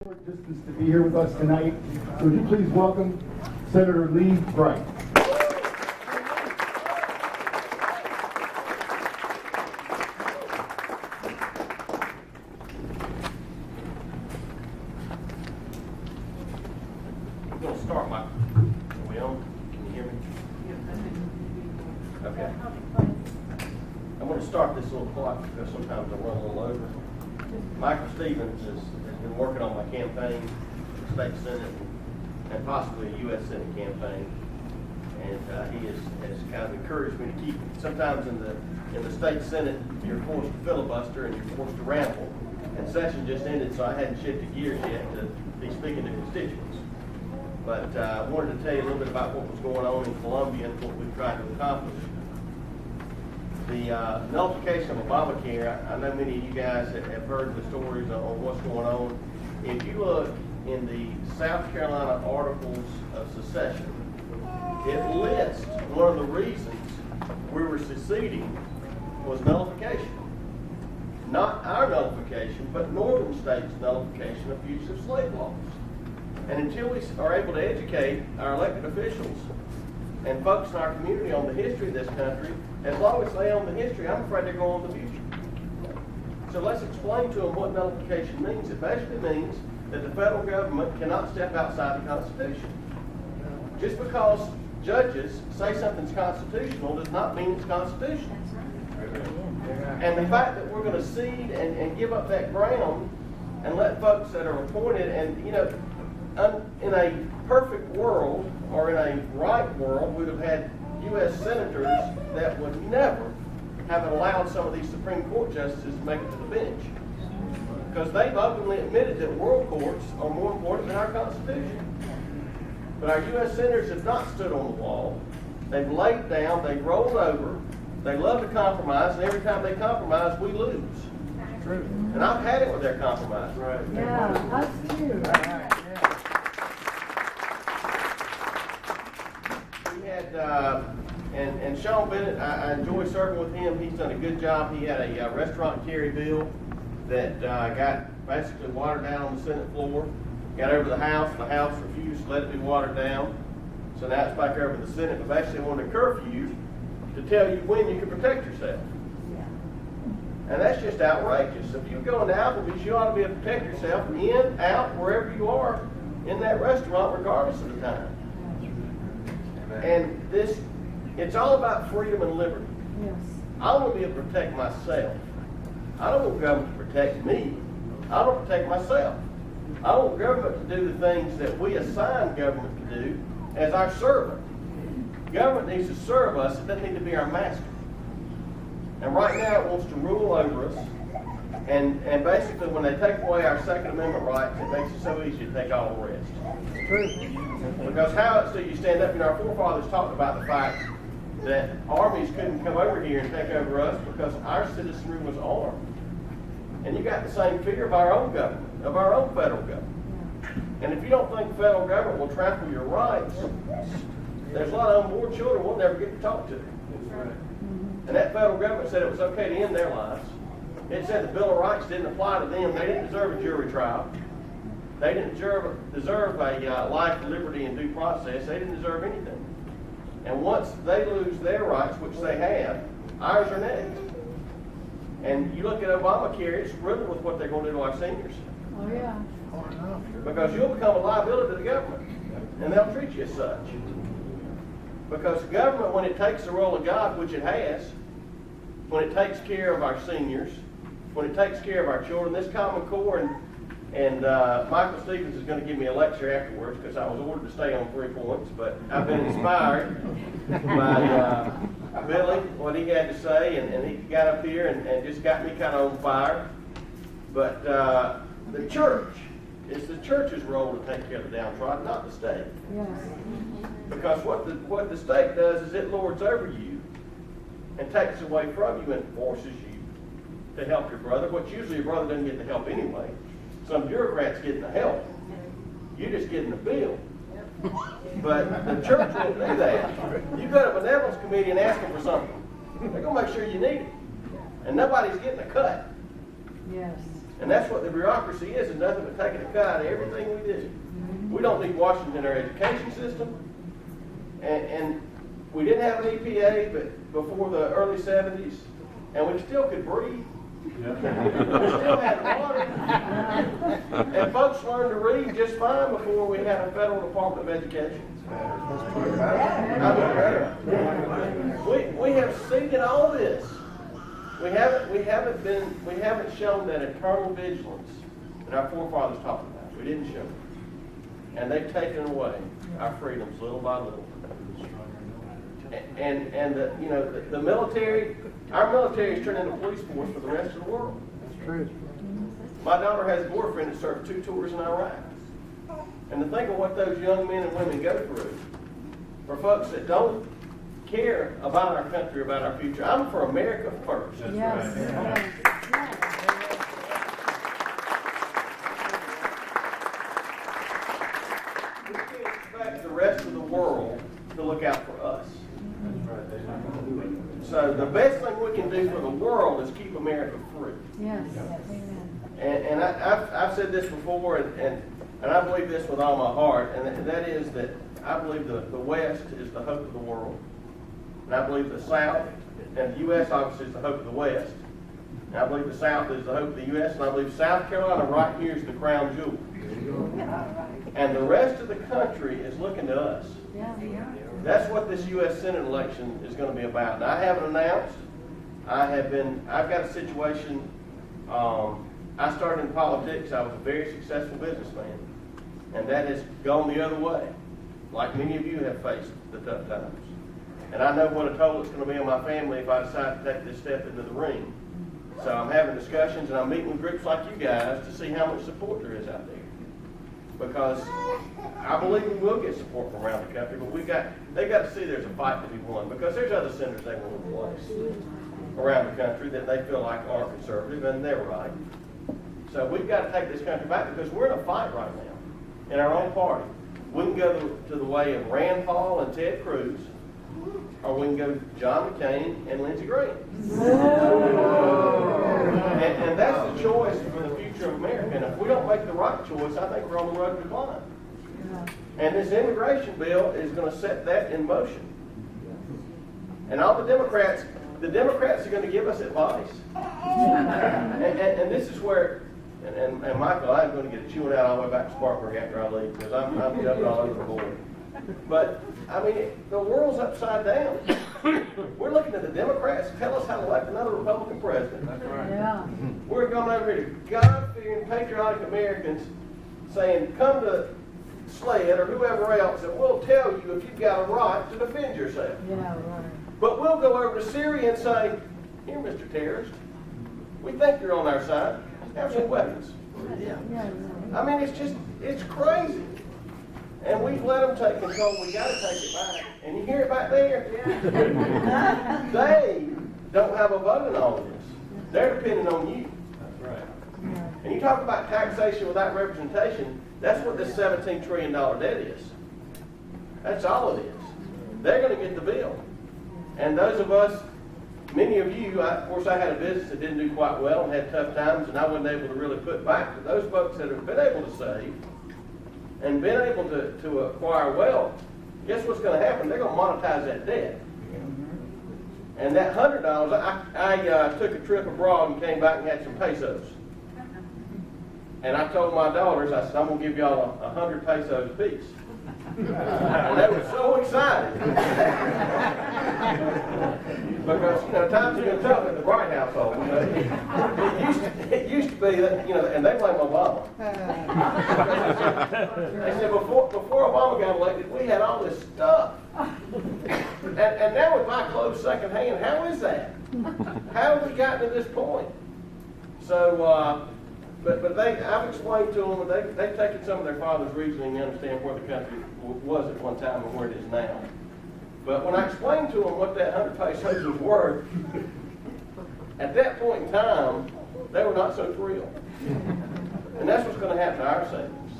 Short distance to be here with us tonight. So would you please welcome Senator Lee Bright. I'm going to start my. Are we on? Can you hear me? Okay. I'm going to start this little clock because sometimes I run a little over. Michael Stevens has been working on my campaign for the state senate and possibly a U.S. Senate campaign, and he has kind of encouraged me to keep. Sometimes in the state senate you're forced to filibuster and you're forced to ramble, and session just ended, so I hadn't shifted gears yet to be speaking to constituents. But I wanted to tell you a little bit about what was going on in Columbia and what we've tried to accomplish. The nullification of Obamacare, I know many of you guys have heard the stories on what's going on. If you look in the South Carolina Articles of Secession, it lists one of the reasons we were seceding was nullification. Not our nullification, but northern states' nullification of fugitive slave laws. And until we are able to educate our elected officials and folks in our community on the history of this country, as long as they own the history, I'm afraid they're going on the future. So let's explain to them what nullification means. It basically means that the federal government cannot step outside the Constitution. Just because judges say something's constitutional does not mean it's constitutional. And the fact that we're going to cede and give up that ground and let folks that are appointed, and you know, in a perfect world or in a right world, we'd have had U.S. senators that would never have allowed some of these Supreme Court justices to make it to the bench. Because they've openly admitted that world courts are more important than our Constitution. But our U.S. senators have not stood on the wall. They've laid down, they've rolled over, they love to compromise, and every time they compromise, we lose. True. And I've had it with their compromise. Right. Yeah, us too. We had, and Sean Bennett, I enjoy serving with him. He's done a good job. He had a restaurant carry bill that got basically watered down on the Senate floor. Got over to the House refused to let it be watered down. So now it's back over to the Senate. But basically wanted a curfew to tell you when you can protect yourself. And that's just outrageous. If you're going to Applebee's, you ought to be able to protect yourself in, out, wherever you are in that restaurant, regardless of the time. And it's all about freedom and liberty. Yes. I want to be able to protect myself. I don't want government to protect me. I want to protect myself. I want government to do the things that we assign government to do as our servant. Government needs to serve us. It doesn't need to be our master. And right now it wants to rule over us. And basically when they take away our Second Amendment rights, it makes it so easy to take all the rest. Because how else do you stand up? You know, our forefathers talked about the fact that armies couldn't come over here and take over us because our citizenry was armed. And you got the same fear of our own government, of our own federal government. And if you don't think the federal government will trample your rights, there's a lot of unborn children we'll never get to talk to. And that federal government said it was okay to end their lives. It said the Bill of Rights didn't apply to them. They didn't deserve a jury trial. They didn't deserve a life, liberty, and due process. They didn't deserve anything. And once they lose their rights, which they have, ours are next. And you look at Obamacare, it's riddled with what they're going to do to our seniors. Oh, yeah. Because you'll become a liability to the government. And they'll treat you as such. Because the government, when it takes the role of God, which it has, when it takes care of our seniors, when it takes care of our children, this Common Core, and Michael Stevens is going to give me a lecture afterwards because I was ordered to stay on 3 points, but I've been inspired by Billy, what he had to say, and he got up here and just got me kind of on fire. But the church, it's the church's role to take care of the downtrodden, not the state. Yes. Because what the state does is it lords over you and takes away from you and forces you to help your brother, which usually your brother doesn't get the help anyway. Some bureaucrats getting the help. You're just getting the bill. But the church won't do that. You go to a benevolence committee and ask them for something. They're going to make sure you need it. And nobody's getting a cut. Yes. And that's what the bureaucracy is nothing but taking a cut out of everything we do. We don't need Washington in our education system. And we didn't have an EPA but before the early 70s, and we still could breathe. We still had water. And folks learned to read just fine before we had a federal Department of Education. We have seen all this. We haven't shown that eternal vigilance that our forefathers talked about. We didn't show it. And they've taken away our freedoms little by little. And the military, our military has turned into a police force for the rest of the world. That's true. My daughter has a boyfriend that served 2 tours in Iraq. And to think of what those young men and women go through for folks that don't care about our country, about our future. I'm for America first. Yes. Yes. We can't expect the rest of the world to look out for us. So the best thing we can do for the world is keep America free. Yes. Amen. And I've said this before, and I believe this with all my heart, and that is that I believe the West is the hope of the world. And I believe the South, and the U.S. obviously is the hope of the West. And I believe the South is the hope of the U.S., and I believe South Carolina right here is the crown jewel. And the rest of the country is looking to us. Yeah. That's what this U.S. Senate election is going to be about. And I haven't announced. I've got a situation. I started in politics. I was a very successful businessman. And that has gone the other way, like many of you have faced the tough times. And I know what a toll it's going to be on my family if I decide to take this step into the ring. So I'm having discussions and I'm meeting with groups like you guys to see how much support there is out there. Because I believe we will get support from around the country, but they got to see there's a fight to be won. Because there's other senators they want to place around the country that they feel like are conservative, and they're right. So we've got to take this country back because we're in a fight right now in our own party. We can go to the way of Rand Paul and Ted Cruz, or we can go to John McCain and Lindsey Graham. And that's the choice for the future of America. And if we don't make the right choice, I think we're on the road to decline. And this immigration bill is going to set that in motion. And all the Democrats are going to give us advice. And this is where, and Michael, I'm going to get a chewing out all the way back to Spartanburg after I leave, because I'm jumping all over the board. But, I mean, the world's upside down. We're looking at the Democrats to tell us how to elect another Republican president. That's right. Yeah. We're going over here to God-fearing, patriotic Americans saying, come to SLED or whoever else, and we'll tell you if you've got a right to defend yourself. Yeah, right. But we'll go over to Syria and say, here, Mr. Terrorist, we think you're on our side. Have some weapons. Yeah. I mean, it's crazy. And we've let them take control. We got to take it back. And you hear it back there? They don't have a vote in all of this. They're depending on you. That's right. And you talk about taxation without representation, that's what this $17 trillion debt is. That's all it is. They're going to get the bill. And those of us, many of you, of course I had a business that didn't do quite well and had tough times, and I wasn't able to really put back. But those folks that have been able to save and been able to acquire wealth, guess what's going to happen? They're going to monetize that debt. And that $100, I took a trip abroad and came back and had some pesos. And I told my daughters, I said, I'm going to give y'all 100 pesos apiece. And they were so excited. Because, times have been tough in the Bright household. It used to be that, and they blame Obama. They said before Obama got elected, we had all this stuff. And now with my clothes secondhand, how is that? How have we gotten to this point? So, but I've explained to them, they've taken some of their father's reasoning to understand where the country was at one time and where it is now. But when I explained to them what that 100 pesos was worth, at that point in time, they were not so thrilled. And that's what's going to happen to our savings.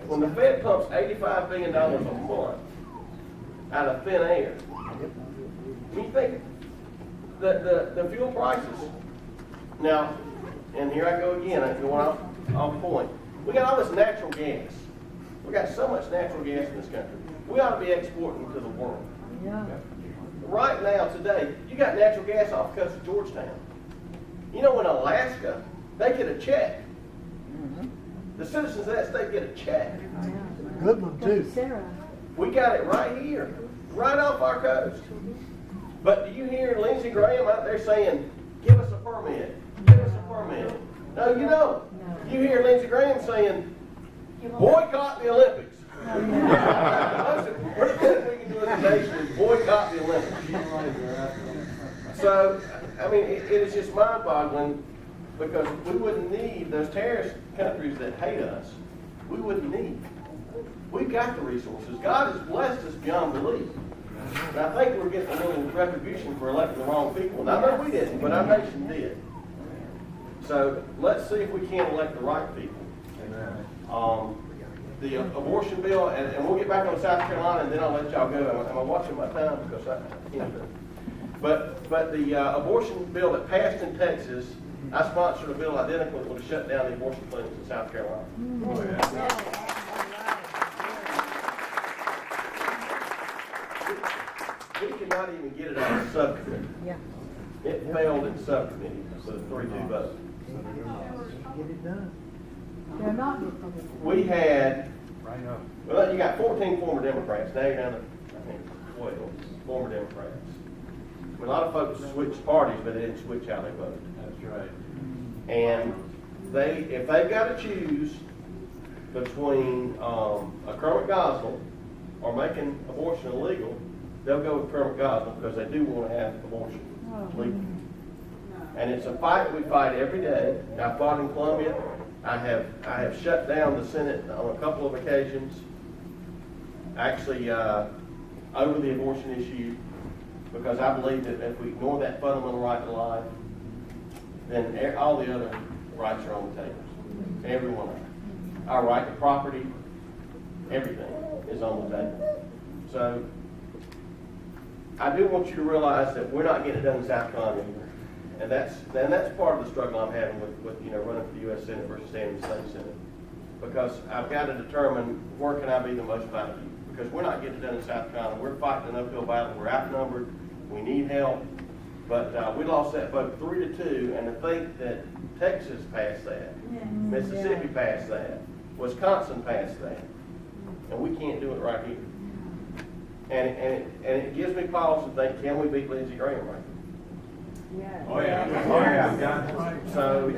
When the Fed pumps $85 billion a month out of thin air, when you think the fuel prices, now, and here I go again, I'm going off point. We got all this natural gas. We got so much natural gas in this country. We ought to be exporting to the world. Yeah. Right now, today, you got natural gas off the coast of Georgetown. You know, in Alaska, they get a check. The citizens of that state get a check. Good one, too. Sarah. We got it right here, right off our coast. But do you hear Lindsey Graham out there saying, give us a permit, give us a permit? No, you don't. You hear Lindsey Graham saying, boycott the Olympics. That's the worst thing we can do as a nation is boycott the Olympics. So, I mean, it is just mind-boggling because we wouldn't need those terrorist countries that hate us. We wouldn't need. We've got the resources. God has blessed us beyond belief. And I think we're getting a little retribution for electing the wrong people. And I know we didn't, but our nation did. So let's see if we can elect the right people. The abortion bill, and we'll get back on South Carolina, and then I'll let y'all go. I'm watching my time because I can't. But the abortion bill that passed in Texas, I sponsored a bill identical that would have shut down the abortion clinics in South Carolina. Oh, yeah. We could not even get it out of subcommittee. Yeah. It failed in subcommittee with a 3-2 vote. Get it done. They're not. We had, well, you got 14 former Democrats. Now you're down to, I think, 12 former Democrats. I mean, a lot of folks switched parties, but they didn't switch how they voted. That's right. And if they've got to choose between a Kermit Gosnell or making abortion illegal, they'll go with Kermit Gosnell because they do want to have abortion legal. And it's a fight we fight every day. I fought in Columbia. I have shut down the Senate on a couple of occasions, actually over the abortion issue, because I believe that if we ignore that fundamental right to life, then all the other rights are on the table. Every one of them. Our right to property, everything is on the table. So I do want you to realize that we're not getting it done in South Carolina either. And that's part of the struggle I'm having with running for the U.S. Senate versus standing in the state Senate. Because I've got to determine where can I be the most value. Because we're not getting it done in South Carolina. We're fighting an uphill battle. We're outnumbered. We need help. But we lost that vote 3-2. And to think that Texas passed that, Mississippi passed that, Wisconsin passed that, and we can't do it right here. And it gives me pause to think, can we beat Lindsey Graham right here? Yeah. Oh, yeah. Oh, yeah. So,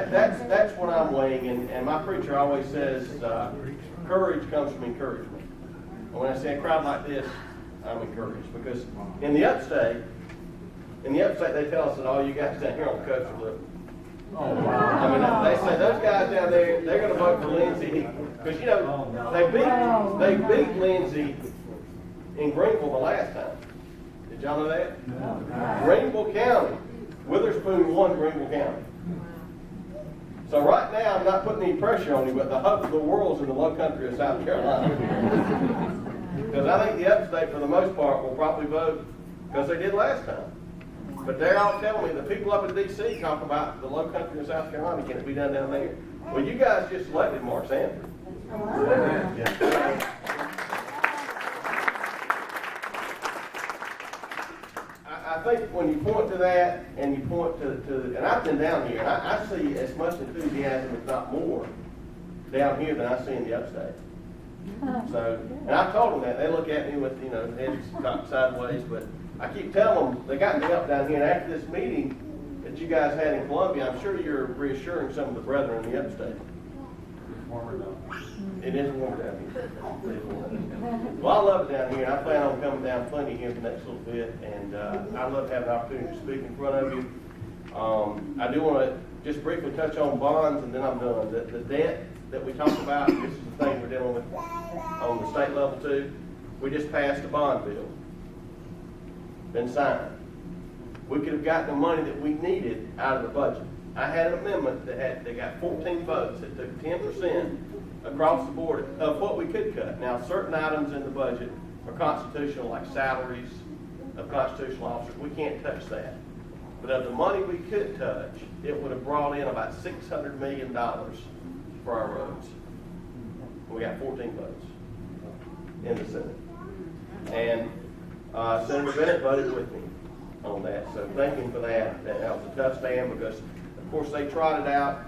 that's what I'm weighing, and my preacher always says, courage comes from encouragement. And when I see a crowd like this, I'm encouraged, because in the upstate, they tell us that all you guys down here on the coast are liberal. Oh, wow. I mean, they say those guys down there, they're going to vote for Lindsey, because, they beat Lindsey in Greenville the last time. Did y'all know that? No. Greenville County. Witherspoon won Greenville County. So right now, I'm not putting any pressure on you, but the hope of the world's in the low country of South Carolina. Because I think the upstate, for the most part, will probably vote because they did last time. But they're all telling me, the people up in D.C. talk about the low country of South Carolina, can it be done down there? Well, you guys just elected Mark Sanford. Yeah. I think when you point to that, and you point to and I've been down here, and I see as much enthusiasm, if not more, down here than I see in the upstate. So, and I told them that. They look at me with, heads cocked sideways, but I keep telling them, they got me up down here, and after this meeting that you guys had in Columbia, I'm sure you're reassuring some of the brethren in the upstate. It's warmer down. It is warm down here. Well, I love it down here, and I plan on coming down plenty here the next little bit, and I love having the opportunity to speak in front of you. I do want to just briefly touch on bonds, and then I'm done. The debt that we talk about, this is the thing we're dealing with on the state level too. We just passed a bond bill. Been signed. We could have gotten the money that we needed out of the budget. I had an amendment that got 14 votes that took 10% across the board of what we could cut. Now, certain items in the budget are constitutional, like salaries of constitutional officers. We can't touch that. But of the money we could touch, it would have brought in about $600 million for our roads. We got 14 votes in the Senate. And Senator Bennett voted with me on that, so thank him for that. That was a tough stand because, of course, they trotted out.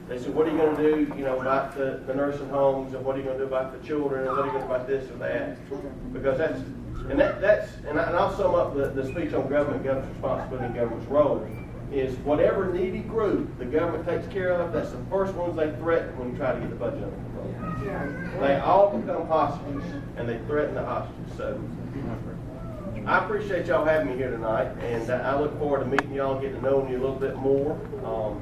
They said, what are you going to do, about the nursing homes, and what are you going to do about the children, and what are you going to do about this or that? Because and I'll sum up the speech on government's responsibility and government's role, is whatever needy group the government takes care of, that's the first ones they threaten when you try to get the budget under control. They all become hostages, and they threaten the hostages. So I appreciate y'all having me here tonight, and I look forward to meeting y'all, getting to know you a little bit more.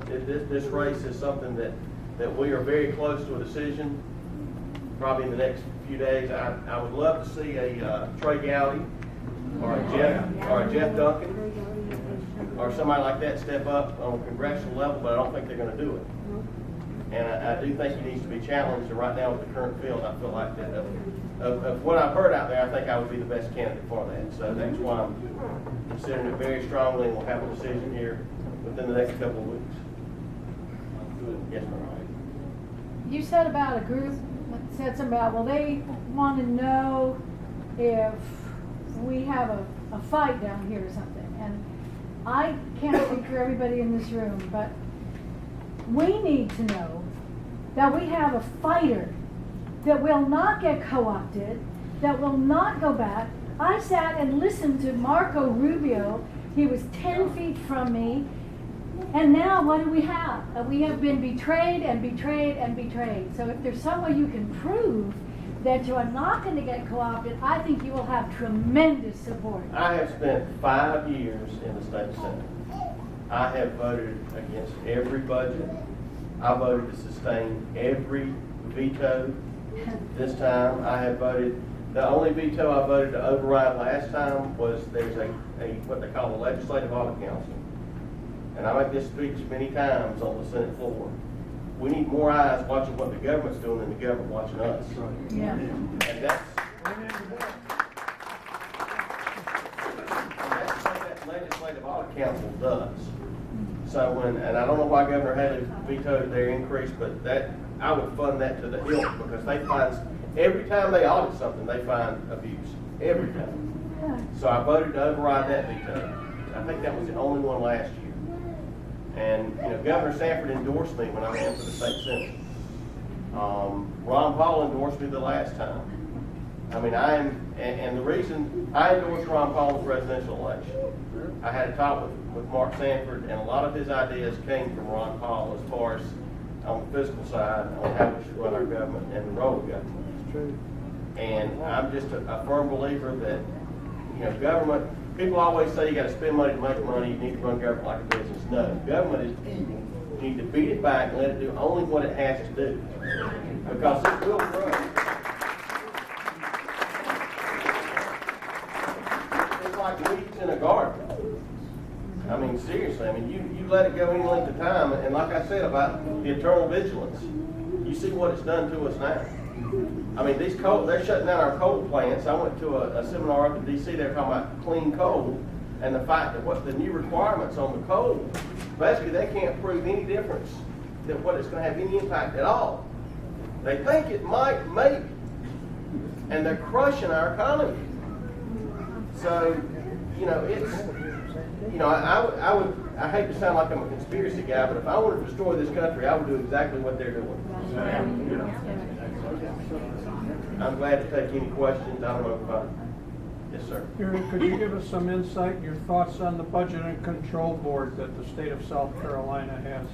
This race is something that we are very close to a decision, probably in the next few days. I would love to see a Trey Gowdy or a Jeff Duncan or somebody like that step up on a congressional level, but I don't think they're going to do it. And I do think he needs to be challenged, and right now with the current field, I feel like that of what I've heard out there, I think I would be the best candidate for that. So that's why I'm considering it very strongly, and we'll have a decision here within the next couple of weeks. Yes, ma'am. You said about a group, said something about, well, they want to know if we have a fight down here or something. And I can't speak for everybody in this room, but we need to know that we have a fighter that will not get co-opted, that will not go back. I sat and listened to Marco Rubio. He was 10 feet from me. And now what do we have? We have been betrayed and betrayed and betrayed. So if there's some way you can prove that you are not going to get co-opted, I think you will have tremendous support. I have spent 5 years in the state senate. I have voted against every budget. I voted to sustain every veto. This time I have voted, the only veto I voted to override last time was there's a what they call a legislative audit council. And I make this speech many times on the Senate floor. We need more eyes watching what the government's doing than the government watching us. Yeah. And that's what that legislative audit council does. So and I don't know why Governor Haley vetoed their increase, but I would fund that to the hilt, because they find, every time they audit something, they find abuse. Every time. So I voted to override that veto. I think that was the only one last year. And, Governor Sanford endorsed me when I ran for the state senate. Ron Paul endorsed me the last time. I mean, and the reason I endorsed Ron Paul in the presidential election, I had a talk with Mark Sanford, and a lot of his ideas came from Ron Paul as far as on the fiscal side, on how we should run our government and the role of government. That's true. And I'm just a firm believer that, government, people always say you got to spend money to make money, you need to run government like a business. No, government is evil. You need to beat it back and let it do only what it has to do, because it will grow. It's like weeds in a garden. I mean, seriously, you let it go any length of time, and like I said about the eternal vigilance, you see what it's done to us now. I mean, they're shutting down our coal plants. I went to a seminar up in D.C., they were talking about clean coal, and the fact that what the new requirements on the coal, basically they can't prove any difference, that what it's going to have any impact at all. They think it might, maybe, and they're crushing our economy. So, I hate to sound like I'm a conspiracy guy, but if I wanted to destroy this country, I would do exactly what they're doing. I'm glad to take any questions. I don't know if yes, sir. Could you give us some insight, your thoughts on the Budget and Control Board that the state of South Carolina has?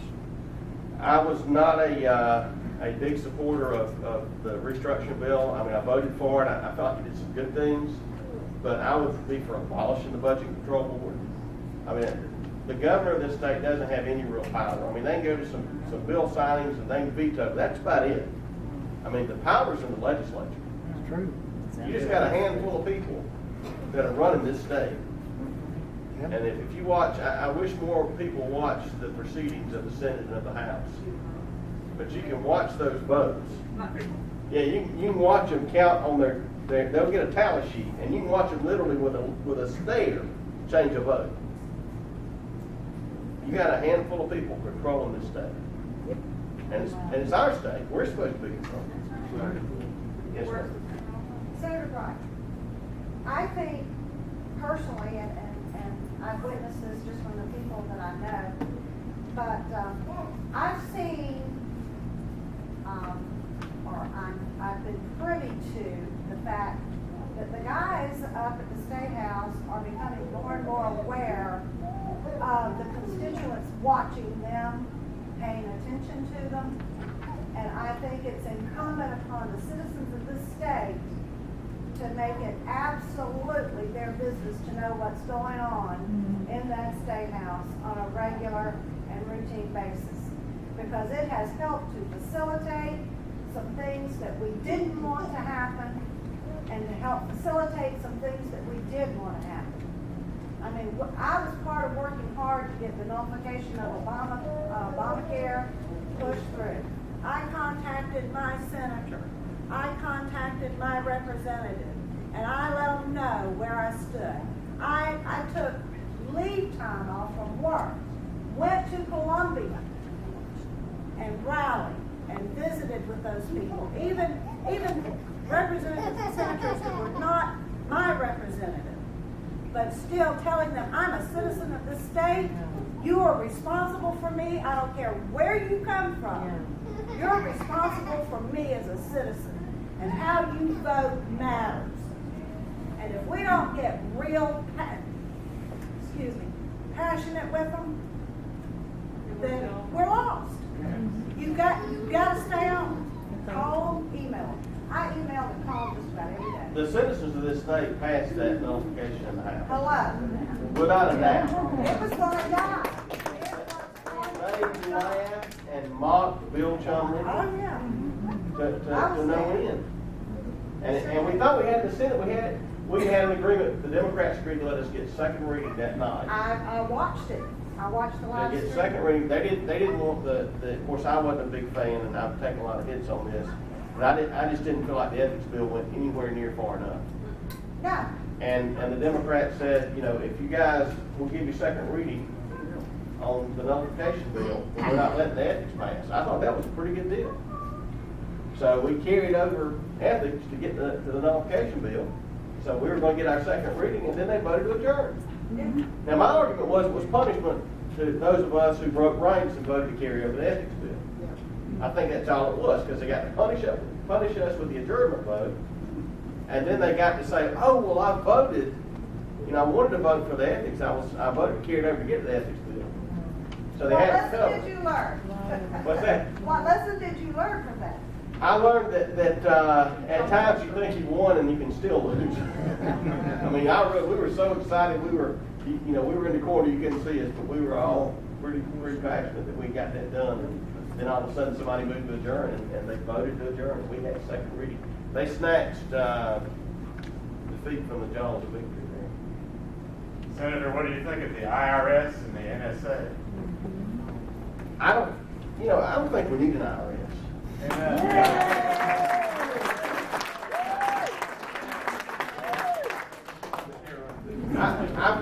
I was not a big supporter of the restructuring bill. I mean, I voted for it. I felt like it did some good things, but I would be for abolishing the Budget and Control Board. I mean, the governor of this state doesn't have any real power. I mean, they can go to some bill signings and they can veto. That's about it. I mean, the power's in the legislature. That's true. You just got a handful of people that are running this state. Yep. And if you watch, I wish more people watch the proceedings of the Senate and of the House. But you can watch those votes. Yeah, you can watch them count on they'll get a tally sheet, and you can watch them literally with a stare change a vote. you got a handful of people controlling this state. And it's our state. We're supposed to be controlling it. Yes, sir. Senator Bright, I think personally, and I've witnessed this just from the people that I know, but I've seen, I've been privy to the fact that the guys up at the State House are becoming more and more aware of the constituents watching them, paying attention to them, and I think it's incumbent upon the citizens of this state to make it absolutely their business to know what's going on in that State House on a regular and routine basis. Because it has helped to facilitate some things that we didn't want to happen and to help facilitate some things that we did want to happen. I mean, I was part of working hard to get the nullification of Obamacare pushed through. I contacted my senator. I contacted my representative, and I let them know where I stood. I took leave time off from work, went to Columbia, and rallied and visited with those people. Even representatives and senators that were not my representative, but still telling them, I'm a citizen of this state. You are responsible for me. I don't care where you come from. You're responsible for me as a citizen. And how you vote matters. And if we don't get real, passionate with them, then we're lost. You got to stay on. Call them, email them. I email and call just about every day. The citizens of this state passed that notification in the House. Hello. Without a doubt. It was going to die. They laughed and mocked Bill Chumley Oh, yeah. to no end. And we thought we had the Senate, we had an agreement, the Democrats agreed to let us get second reading that night. I watched it. I watched the last To get second reading, they didn't want of course I wasn't a big fan and I've taken a lot of hits on this, but I just didn't feel like the ethics bill went anywhere near far enough. No. And the Democrats said, you know, if you guys will give you second reading on the nullification bill, we're not letting the ethics pass. I thought that was a pretty good deal. So we carried over ethics to get to the nullification bill. So we were going to get our second reading, and then they voted to adjourn. Yeah. Now my argument was it was punishment to those of us who broke ranks and voted to carry over the ethics bill. I think that's all it was, because they got to punish us with the adjournment vote, and then they got to say, oh well, I voted. You know, I wanted to vote for the ethics. I voted to carry it over to get the ethics bill. So they What had to lesson cover. did you learn? What's that? What lesson did you learn from that? I learned that at times you think you won and you can still lose. I mean, we were so excited. We were in the corner. You couldn't see us, but we were all pretty passionate that we got that done. And then all of a sudden, somebody moved to adjourn, and they voted to adjourn. And we had second reading. They snatched defeat from the jaws of victory there. Senator, what do you think of the IRS and the NSA? I don't think we need an IRS.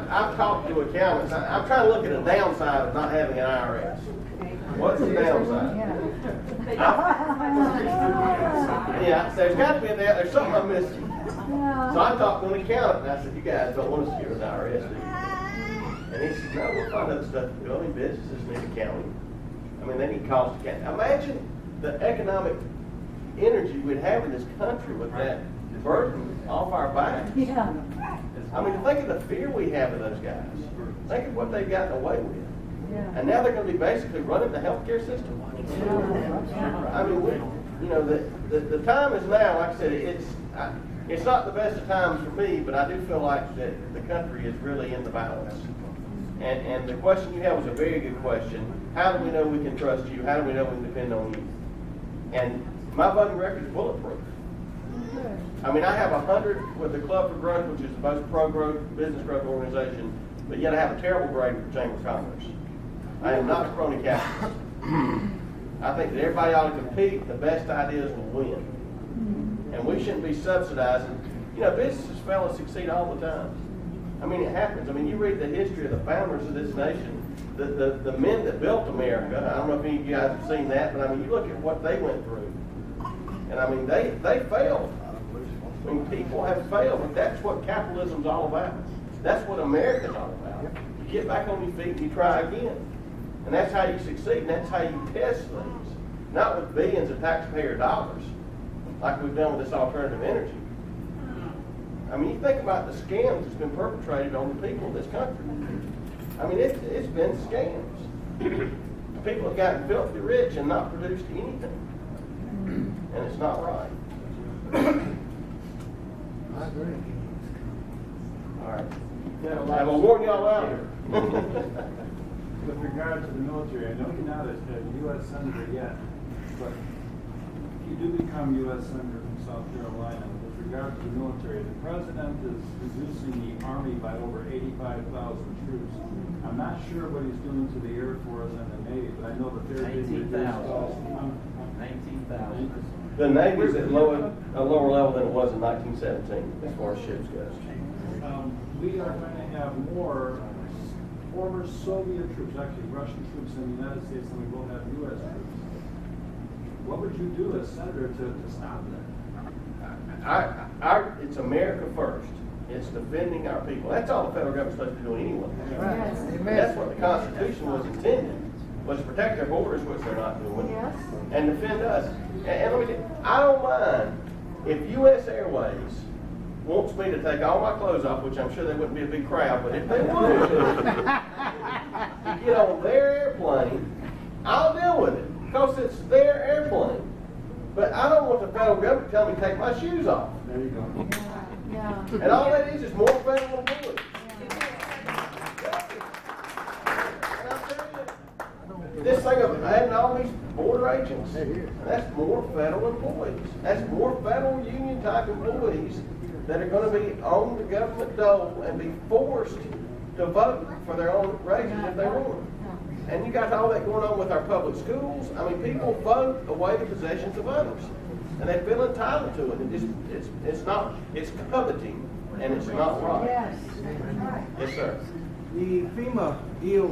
I've talked to accountants. I'm trying to look at the downside of not having an IRS. What's the downside? Yeah, there's got to be there's something I'm missing. So I talked to an accountant and I said, you guys don't want us to get an IRS, do you? And he said, no, we'll find other stuff to do. I mean, businesses need accounting. I mean, they need cost accounting. Imagine the economic energy we'd have in this country with that burden off our backs. Yeah. I mean, think of the fear we have of those guys. Think of what they've gotten away with. Yeah. And now they're going to be basically running the healthcare system. I mean, the time is now. Like I said, it's not the best of times for me, but I do feel like that the country is really in the balance. And the question you have was a very good question. How do we know we can trust you? How do we know we can depend on you? And my voting record is bulletproof. I mean, I have 100 with the Club for Growth, which is the most pro-growth, business growth organization, but yet I have a terrible grade for Chamber of Commerce. I am not a crony capitalist. I think that everybody ought to compete. The best ideas will win. And we shouldn't be subsidizing. You know, businesses fail and succeed all the time. I mean, it happens. I mean, you read the history of the founders of this nation, the men that built America, I don't know if any of you guys have seen that, but I mean, you look at what they went through. And I mean, they failed. I mean, people have failed, but that's what capitalism's all about. That's what America's all about. You get back on your feet and you try again. And that's how you succeed, and that's how you test things. Not with billions of taxpayer dollars, like we've done with this alternative energy. I mean, you think about the scams that's been perpetrated on the people of this country. I mean, it's been scams. People have gotten filthy rich and not produced anything. And it's not right. I agree. All right. I will warn y'all out. With regard to the military, I know you're not a U.S. Senator yet, but if you do become U.S. Senator from South Carolina, with regard to the military, the President is reducing the Army by over 85,000 troops. I'm not sure what he's doing to the Air Force and the Navy, but I know that they're being reduced also. 19,000. The Navy's at a lower level than it was in 1917, as far as ships goes. We are going to have more former Soviet troops, actually Russian troops in the United States, than we will have U.S. troops. What would you do as senator to stop that? It's America first. It's defending our people. That's all the federal government's supposed to be doing anyway. Yes. That's what the Constitution was intended, was to protect our borders, which they're not doing, Yes. and defend us. And let me tell you, I don't mind if U.S. Airways wants me to take all my clothes off, which I'm sure they wouldn't be a big crowd, but if they wanted to get on their airplane, I'll deal with it, because it's their airplane. But I don't want the federal government to tell me to take my shoes off. There you go. Yeah. And all that is more federal employees. And I'll tell you, this thing of adding all these border agents, that's more federal employees. That's more federal union type employees that are going to be on the government dole and be forced to vote for their own raises if they want. And you got all that going on with our public schools. I mean, people vote away the possessions of others, and they feel entitled to it. It's coveting, and it's not right. Yes. Yes, sir. The FEMA deal